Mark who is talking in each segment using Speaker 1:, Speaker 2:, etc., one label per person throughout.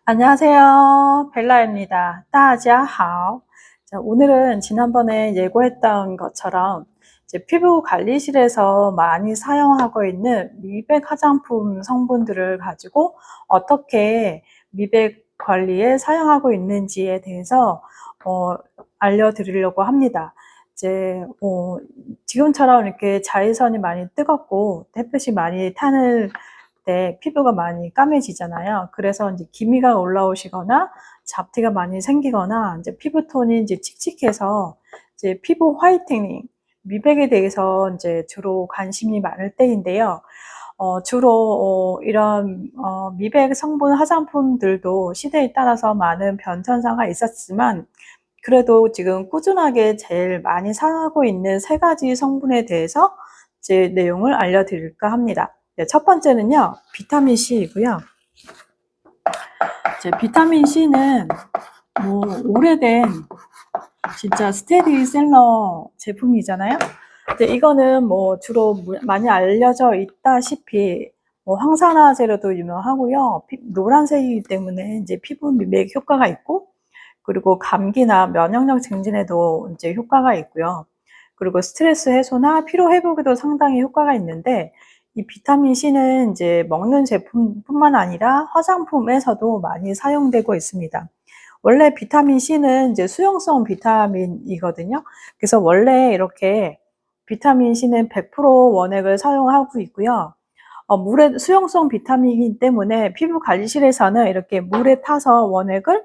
Speaker 1: 안녕하세요. 벨라입니다. 大家好. 자, 오늘은 지난번에 예고했던 것처럼 이제 피부 관리실에서 많이 사용하고 있는 미백 화장품 성분들을 가지고 어떻게 미백 관리에 사용하고 있는지에 대해서 알려드리려고 합니다. 이제 지금처럼 이렇게 자외선이 많이 뜨겁고 햇볕이 많이 타는 때 피부가 많이 까매지잖아요. 그래서 이제 기미가 올라오시거나 잡티가 많이 생기거나 이제 피부톤이 이제 칙칙해서 이제 피부 화이트닝, 미백에 대해서 이제 주로 관심이 많을 때인데요. 주로 이런 미백 성분 화장품들도 시대에 따라서 많은 변천사가 있었지만 그래도 지금 꾸준하게 제일 많이 사용하고 있는 3가지 성분에 대해서 이제 내용을 알려드릴까 합니다. 네, 첫 번째는요, 비타민 C이고요. 이제 비타민 C는 뭐 오래된 진짜 스테디셀러 제품이잖아요. 근데 이거는 뭐 주로 많이 알려져 있다시피 뭐 황산화 재료도 유명하고요. 노란색이기 때문에 이제 피부 미백 효과가 있고, 그리고 감기나 면역력 증진에도 이제 효과가 있고요. 그리고 스트레스 해소나 피로 회복에도 상당히 효과가 있는데, 이 비타민 C는 이제 먹는 제품뿐만 아니라 화장품에서도 많이 사용되고 있습니다. 원래 비타민 C는 이제 수용성 비타민이거든요. 그래서 원래 이렇게 비타민 C는 100% 원액을 사용하고 있고요. 물에 수용성 비타민이기 때문에 피부 관리실에서는 이렇게 물에 타서 원액을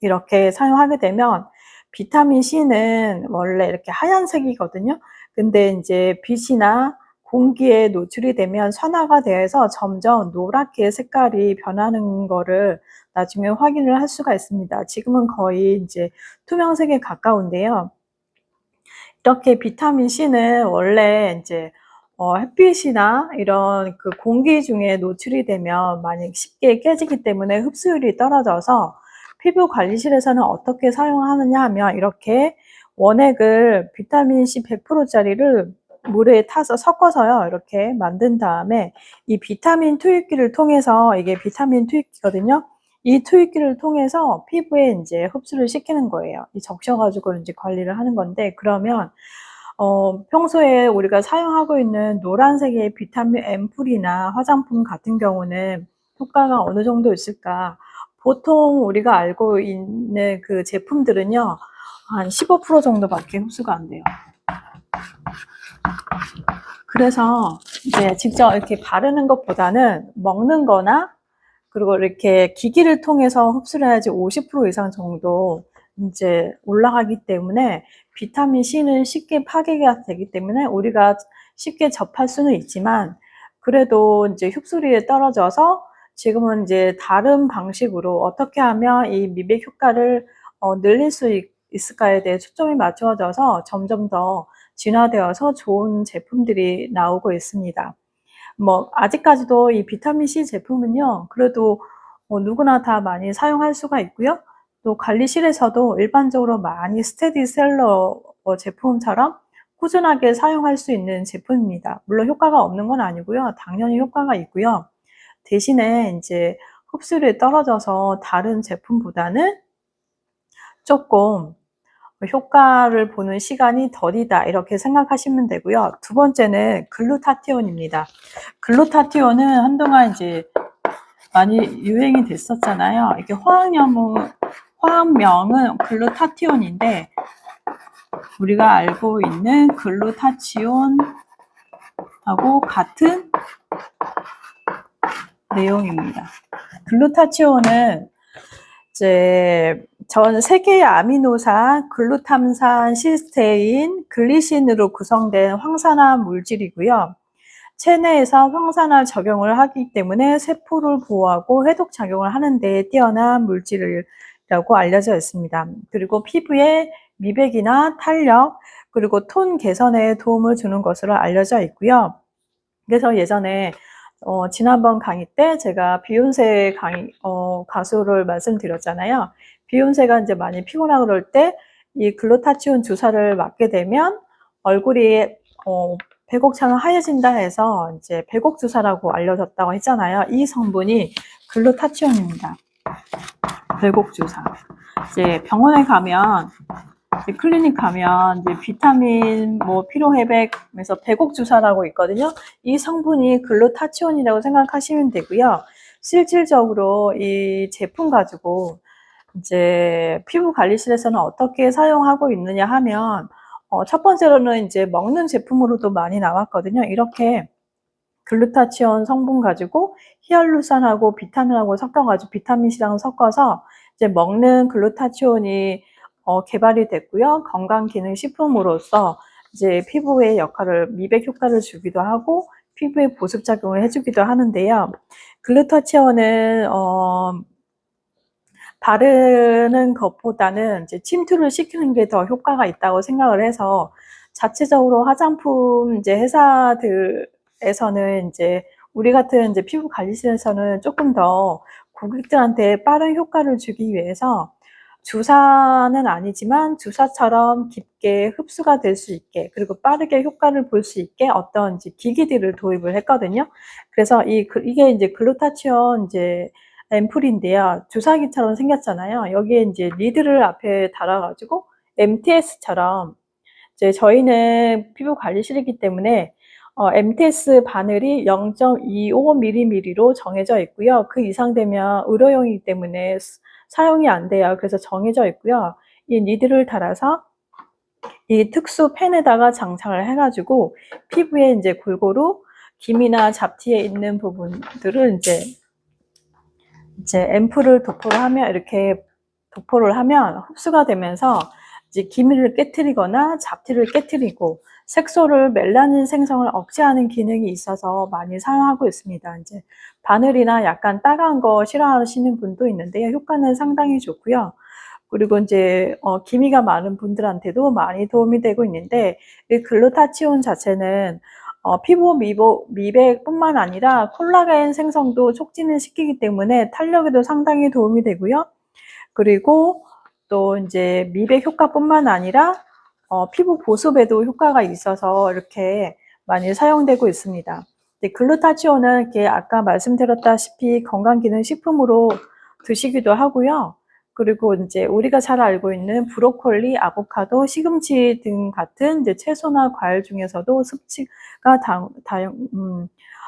Speaker 1: 이렇게 사용하게 되면 비타민 C는 원래 이렇게 하얀색이거든요. 근데 이제 빛이나 공기에 노출이 되면 산화가 되어서 점점 노랗게 색깔이 변하는 거를 나중에 확인을 할 수가 있습니다. 지금은 거의 이제 투명색에 가까운데요. 이렇게 비타민 C는 원래 이제 햇빛이나 이런 그 공기 중에 노출이 되면 많이 쉽게 깨지기 때문에 흡수율이 떨어져서 피부 관리실에서는 어떻게 사용하느냐 하면 이렇게 원액을 비타민 C 100%짜리를 물에 타서 섞어서요, 이렇게 만든 다음에 이 비타민 투입기를 통해서, 이게 비타민 투입기거든요. 이 투입기를 통해서 피부에 이제 흡수를 시키는 거예요. 이 적셔가지고 이제 관리를 하는 건데, 그러면 평소에 우리가 사용하고 있는 노란색의 비타민 앰플이나 화장품 같은 경우는 효과가 어느 정도 있을까? 보통 우리가 알고 있는 그 제품들은요, 한 15% 정도밖에 흡수가 안 돼요. 그래서 이제 직접 이렇게 바르는 것보다는 먹는 거나 그리고 이렇게 기기를 통해서 흡수를 해야지 50% 이상 정도 이제 올라가기 때문에 비타민 C는 쉽게 파괴가 되기 때문에 우리가 쉽게 접할 수는 있지만 그래도 이제 흡수율이 떨어져서 지금은 이제 다른 방식으로 어떻게 하면 이 미백 효과를 늘릴 수 있을까에 대해 초점이 맞춰져서 점점 더 진화되어서 좋은 제품들이 나오고 있습니다. 뭐 아직까지도 이 비타민 C 제품은요, 그래도 누구나 다 많이 사용할 수가 있고요. 또 관리실에서도 일반적으로 많이 스테디셀러 제품처럼 꾸준하게 사용할 수 있는 제품입니다. 물론 효과가 없는 건 아니고요. 당연히 효과가 있고요. 대신에 이제 흡수율이 떨어져서 다른 제품보다는 조금 효과를 보는 시간이 더디다, 이렇게 생각하시면 되고요. 두 번째는 글루타티온입니다. 글루타티온은 한동안 이제 많이 유행이 됐었잖아요. 이게 화학명은 글루타티온인데 우리가 알고 있는 글루타치온하고 같은 내용입니다. 글루타치온은 이제 전 세계의 아미노산, 글루탐산, 시스테인, 글리신으로 구성된 황산화 물질이고요. 체내에서 황산화 작용을 하기 때문에 세포를 보호하고 해독 작용을 하는 데 뛰어난 물질이라고 알려져 있습니다. 그리고 피부에 미백이나 탄력, 그리고 톤 개선에 도움을 주는 것으로 알려져 있고요. 그래서 예전에 지난번 강의 때 제가 비욘세 가수를 말씀드렸잖아요. 비욘세가 이제 많이 피곤하고 그럴 때 이 글루타치온 주사를 맞게 되면 얼굴이 백옥처럼 하얘진다 해서 이제 백옥 주사라고 알려졌다고 했잖아요. 이 성분이 글루타치온입니다. 별곡 주사. 이제 병원에 가면, 이제 클리닉 가면 이제 비타민 뭐 피로 회복에서 배곡 주사라고 있거든요. 이 성분이 글루타치온이라고 생각하시면 되고요. 실질적으로 이 제품 가지고 이제 피부 관리실에서는 어떻게 사용하고 있느냐 하면, 첫 번째로는 이제 먹는 제품으로도 많이 나왔거든요. 이렇게 글루타치온 성분 가지고 히알루산하고 비타민하고 섞어가지고 비타민C랑 섞어서 이제 먹는 글루타치온이 개발이 됐고요. 건강기능식품으로서 이제 피부의 역할을, 미백 효과를 주기도 하고 피부에 보습작용을 해주기도 하는데요. 글루타치온은 바르는 것보다는 이제 침투를 시키는 게 더 효과가 있다고 생각을 해서, 자체적으로 화장품 이제 회사들에서는 이제 우리 같은 이제 피부 관리실에서는 조금 더 고객들한테 빠른 효과를 주기 위해서 주사는 아니지만 주사처럼 깊게 흡수가 될 수 있게, 그리고 빠르게 효과를 볼 수 있게 어떤 이제 기기들을 도입을 했거든요. 그래서 이게 이제 글루타치온 이제 앰플인데요. 주사기처럼 생겼잖아요. 여기에 이제 리드를 앞에 달아가지고 MTS처럼, 이제 저희는 피부 관리실이기 때문에 MTS 바늘이 0.25mm로 정해져 있고요. 그 이상 되면 의료용이기 때문에 사용이 안 돼요. 그래서 정해져 있고요. 이 리드를 달아서 이 특수 펜에다가 장착을 해가지고 피부에 이제 골고루 기미나 잡티에 있는 부분들을 이제 앰플을 도포를 하면, 이렇게 도포를 하면 흡수가 되면서 이제 기미를 깨트리거나 잡티를 깨트리고 색소를, 멜라닌 생성을 억제하는 기능이 있어서 많이 사용하고 있습니다. 이제 바늘이나 약간 따가운 거 싫어하시는 분도 있는데요. 효과는 상당히 좋고요. 그리고 이제 기미가 많은 분들한테도 많이 도움이 되고 있는데, 이 글루타치온 자체는 피부 미백뿐만 아니라 콜라겐 생성도 촉진을 시키기 때문에 탄력에도 상당히 도움이 되고요. 그리고 또 이제 미백 효과뿐만 아니라 피부 보습에도 효과가 있어서 이렇게 많이 사용되고 있습니다. 글루타치온은 이렇게 아까 말씀드렸다시피 건강기능식품으로 드시기도 하고요. 그리고 이제 우리가 잘 알고 있는 브로콜리, 아보카도, 시금치 등 같은 이제 채소나 과일 중에서도 섭취가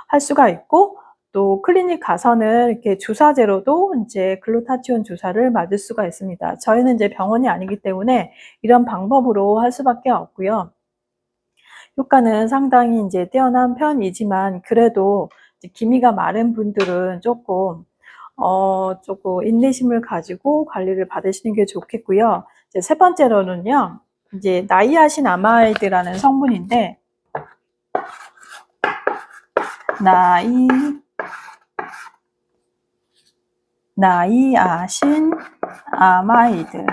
Speaker 1: 할 수가 있고, 또 클리닉 가서는 이렇게 주사제로도 이제 글루타치온 주사를 맞을 수가 있습니다. 저희는 이제 병원이 아니기 때문에 이런 방법으로 할 수밖에 없고요. 효과는 상당히 이제 뛰어난 편이지만, 그래도 이제 기미가 많은 분들은 조금 인내심을 가지고 관리를 받으시는 게 좋겠고요. 이제 세 번째로는요, 이제 나이아신아마이드라는 성분인데, 나이아신아마이드.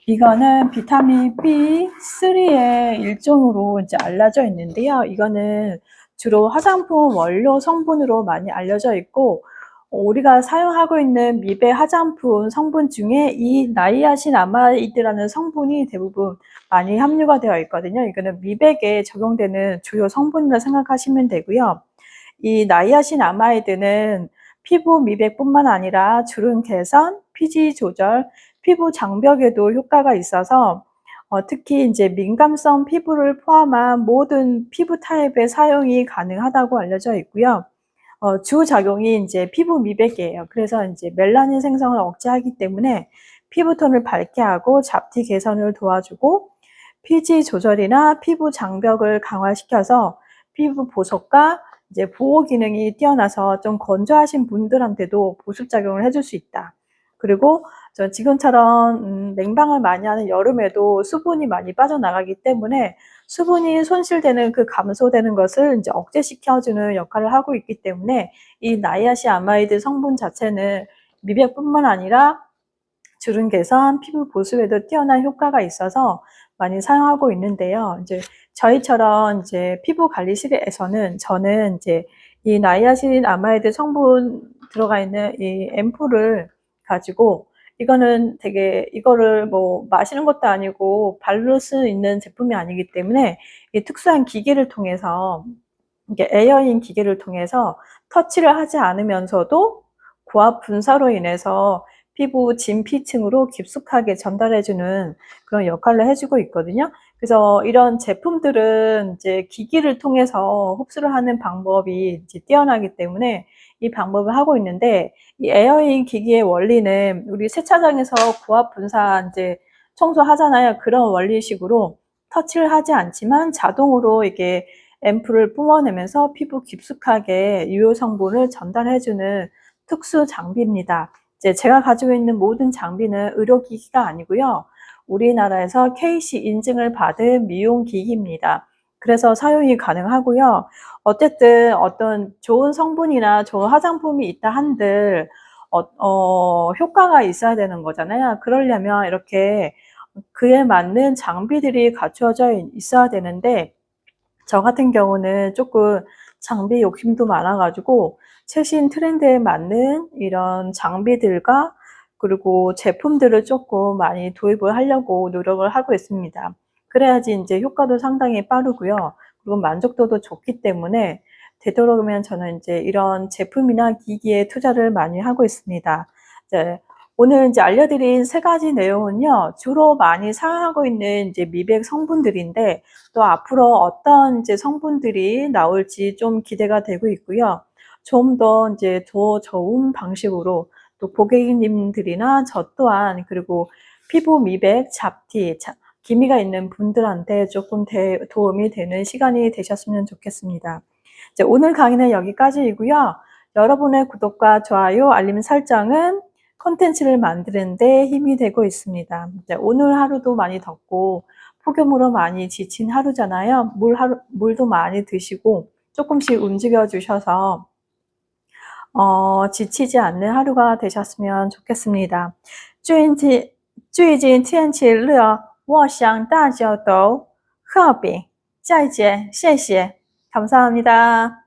Speaker 1: 이거는 비타민 B3의 일종으로 이제 알려져 있는데요. 이거는 주로 화장품 원료 성분으로 많이 알려져 있고, 우리가 사용하고 있는 미백 화장품 성분 중에 이 나이아신아마이드라는 성분이 대부분 많이 함유가 되어 있거든요. 이거는 미백에 적용되는 주요 성분이라 생각하시면 되고요. 이 나이아신아마이드는 피부 미백뿐만 아니라 주름 개선, 피지 조절, 피부 장벽에도 효과가 있어서 특히 이제 민감성 피부를 포함한 모든 피부 타입의 사용이 가능하다고 알려져 있고요. 주 작용이 이제 피부 미백이에요. 그래서 이제 멜라닌 생성을 억제하기 때문에 피부톤을 밝게 하고 잡티 개선을 도와주고, 피지 조절이나 피부 장벽을 강화시켜서 피부 보습과 이제 보호 기능이 뛰어나서 좀 건조하신 분들한테도 보습 작용을 해줄 수 있다. 그리고 지금처럼 냉방을 많이 하는 여름에도 수분이 많이 빠져나가기 때문에 수분이 손실되는, 그 감소되는 것을 이제 억제시켜주는 역할을 하고 있기 때문에 이 나이아신아마이드 성분 자체는 미백뿐만 아니라 주름 개선, 피부 보습에도 뛰어난 효과가 있어서 많이 사용하고 있는데요. 이제 저희처럼 이제 피부 관리실에서는 저는 이제 이 나이아신아마이드 성분 들어가 있는 이 앰플을 가지고, 이거는 이거를 뭐 마시는 것도 아니고 바를 수 있는 제품이 아니기 때문에 이 특수한 기계를 통해서 이게 에어인 기계를 통해서 터치를 하지 않으면서도 고압 분사로 인해서 피부 진피층으로 깊숙하게 전달해주는 그런 역할을 해주고 있거든요. 그래서 이런 제품들은 이제 기기를 통해서 흡수를 하는 방법이 이제 뛰어나기 때문에 이 방법을 하고 있는데, 이 에어인 기기의 원리는 우리 세차장에서 고압 분사 이제 청소하잖아요. 그런 원리식으로 터치를 하지 않지만 자동으로 이게 앰플을 뿜어내면서 피부 깊숙하게 유효 성분을 전달해주는 특수 장비입니다. 이제 제가 가지고 있는 모든 장비는 의료기기가 아니고요. 우리나라에서 KC 인증을 받은 미용기기입니다. 그래서 사용이 가능하고요. 어쨌든 어떤 좋은 성분이나 좋은 화장품이 있다 한들 효과가 있어야 되는 거잖아요. 그러려면 이렇게 그에 맞는 장비들이 갖추어져 있어야 되는데, 저 같은 경우는 조금 장비 욕심도 많아 가지고 최신 트렌드에 맞는 이런 장비들과 그리고 제품들을 조금 많이 도입을 하려고 노력을 하고 있습니다. 그래야지 인제 효과도 상당히 빠르고요. 그리고 만족도도 좋기 때문에 되도록이면 저는 인제 이런 제품이나 기기에 투자를 많이 하고 있습니다. 이제 오늘 인제 알려드린 3 가지 내용은요, 주로 많이 사용하고 있는 인제 미백 성분들인데, 또 앞으로 어떤 이제 성분들이 나올지 좀 기대가 되고 있고요. 좀 더 이제 더 좋은 방식으로 또 고객님들이나 저 또한, 그리고 피부 미백, 잡티, 기미가 있는 분들한테 조금 도움이 되는 시간이 되셨으면 좋겠습니다. 이제 오늘 강의는 여기까지이고요. 여러분의 구독과 좋아요, 알림 설정은 콘텐츠를 만드는 데 힘이 되고 있습니다. 이제 오늘 하루도 많이 덥고 폭염으로 많이 지친 하루잖아요. 물도 많이 드시고 조금씩 움직여 주셔서 지치지 않는 하루가 되셨으면 좋겠습니다. 最近天气热，我想大家都喝饼再见，谢谢，감사합니다.